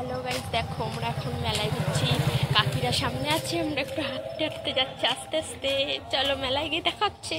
Hello guys, দেখো আমরা এখন মেলায় যাচ্ছি। কাকিরা সামনে আছে, আমরা একটু হাঁটতে হাঁটতে যাচ্ছি আস্তে আস্তে। চলো মেলায় গিয়ে দেখা হচ্ছে।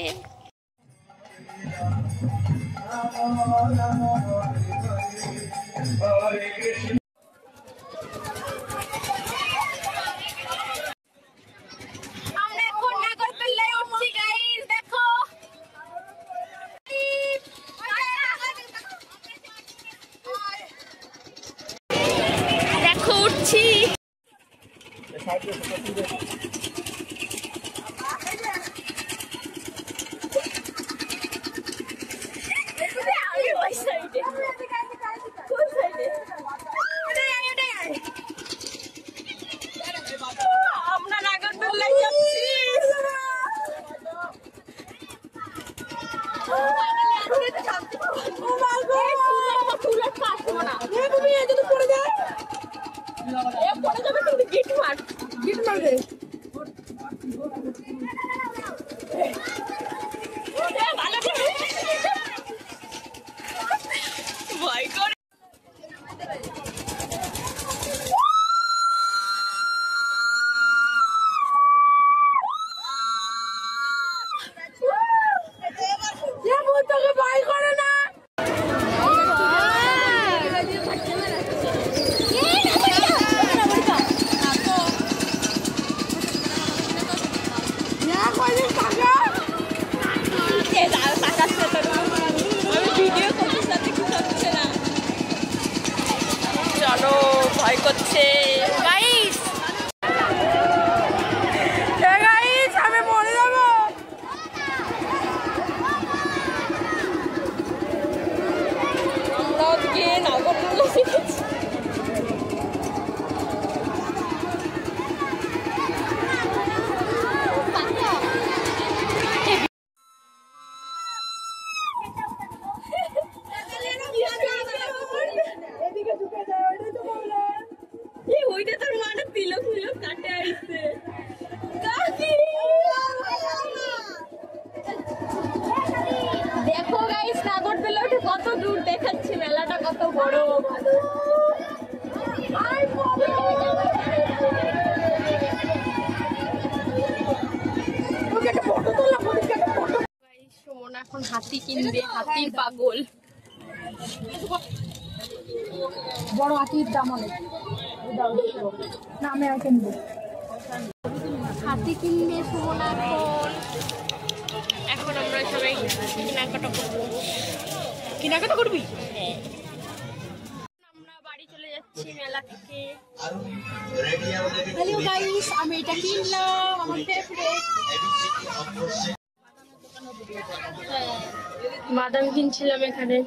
চলো, ভয় করছে গাইস। আমি মরে যাবো। আমরা গিয়ে নাগরদোলা শিখেছি। দেখো গাইস, নাগরদোলা উঠে কত দূর দেখাচ্ছি, মেলাটা কত বড়। সুমন এখন হাতি কিনবে, হাতির পাগল। বড় হাতির দাম অনেক, না আমি আর কিনবো। হাতি কিনবে সুমন এখন। এখন আমরা সবাই কেনাকাটা করবি। আমরা বাড়ি চলে যাচ্ছি মেলা থেকে। হ্যালো গাইস, আমি এটা কিনলাম, আমার ফেভারিট। বাদাম কিনছিলাম এখানে।